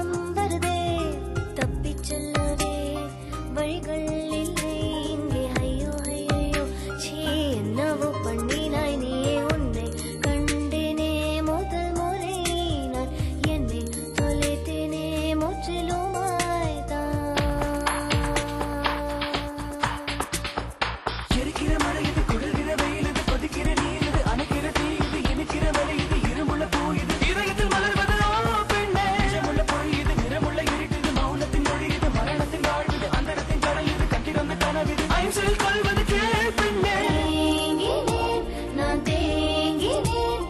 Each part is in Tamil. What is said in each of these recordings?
அச்சம் வருதே தப்பிச் செல்லவே வழிகள் இல்லை இங்கே ஐயோ ஐயோ சீ என்னவோ பண்ணினாய் நீயே உன்னை கண்டேனே முதல் முறை நான் என்னை தொலைத்தேனே முற்றிலுமாய்தான் எரிக்கிற மழை இது குளிர்கிற வெயில் இது கொதிக்கிற நீர் இது அணைக்கிற தீ இது இனிக்கிற வரை இது இருமுள்ள பூ இது இதயத்தில் மலர்வது பெண்ணே நிஜமுள்ள பொய் இது நிறமுள்ள இருட்டு இது மௌனத்தின் மொழி இது மரணத்தின் வாழ்வு அந்தரத்தின் கடல் இது கட்டிடந்த கனவு இது ஐம்சில் கொள்வது கேள் பெண்ணே தேங்கினேன் நான் தேங்கினேன்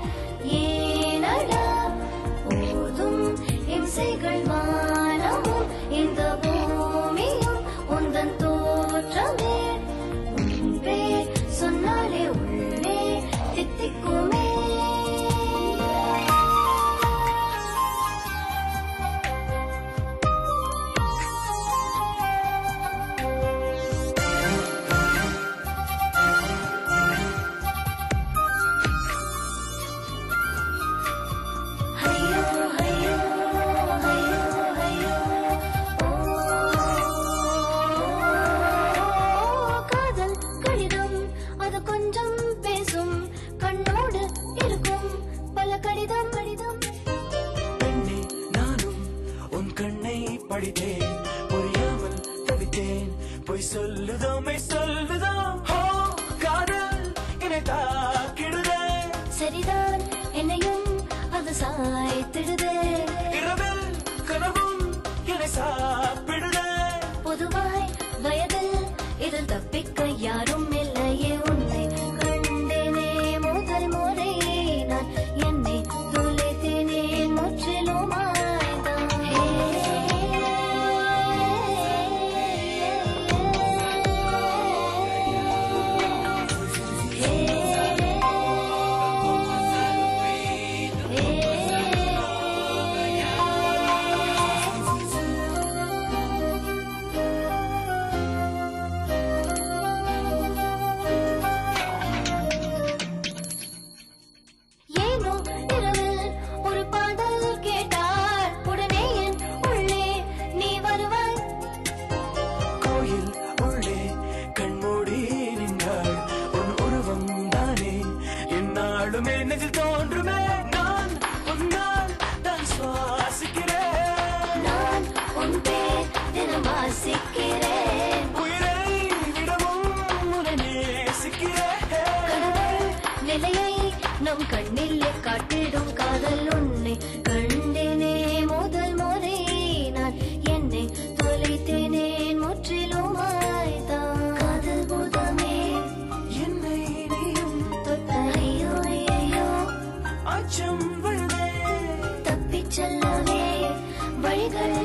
ஏனடா போதும் இம்சைகள் வானமும் இந்த பூமியும் உந்தன் தோற்றமே முன்பே சொன்னாலே உள்ளே தித்திக்குமே ஐயோ ஐயோ ஐயோ ஐயோ காதல் கடிதம் அது கொஞ்சம் பேசும் கண்ணோடு இருக்கும் பல கடிதம் கடிதம் பெண்ணே நானும் உன் கண்ணை படித்தேன் புரியாமல் தவித்தேன் பொய் சொல்லுதோ மெய் சொல்லுதோ ஹோ காதல் என்னை தாக்கிடுதே சரிதான் என்னையும் அது சாய்த்திடுதே இரவில் கனவும் என்னை சாப்பிடுதே பொதுவாய் வயதில் இதில் தப்பிக்க யாரும் இல்லையே உன்னை கண்டேனே முதல் முறை நான் என்னை தொலைத்தேனே முற்றிலுமாய்தான் ஏனோ இரவில் ஒரு பாடல் கேட்டார் உடனே என் உள்ளே நீ வருவாய் கோயில் உள்ளே கண்மூடி நின்றாள் உன் உருவம் தானே என்னாலுமே நெஞ்சில் தோன்றுமே நான் உன்னால் தான் சுவாசிக்கிறேன் நான் உன் பேர் தினம் வாசிக்கிறேன் உயிரை விடவும் உன்னை நேசிக்கிறேன் கடவுள் நிலையை நம் கண்ணிலே காட்டிடும் காதல் உன்னை கண்டேனே முதல் முறை நான் என்னை தொலைத்தேனே முற்றிலுமாய்தான் காதல் பூதமே என்னை நீயும் தொட்ட ஐயோ ஐயோ அச்சம் வருதே தப்பிச் செல்லவே வழிகள்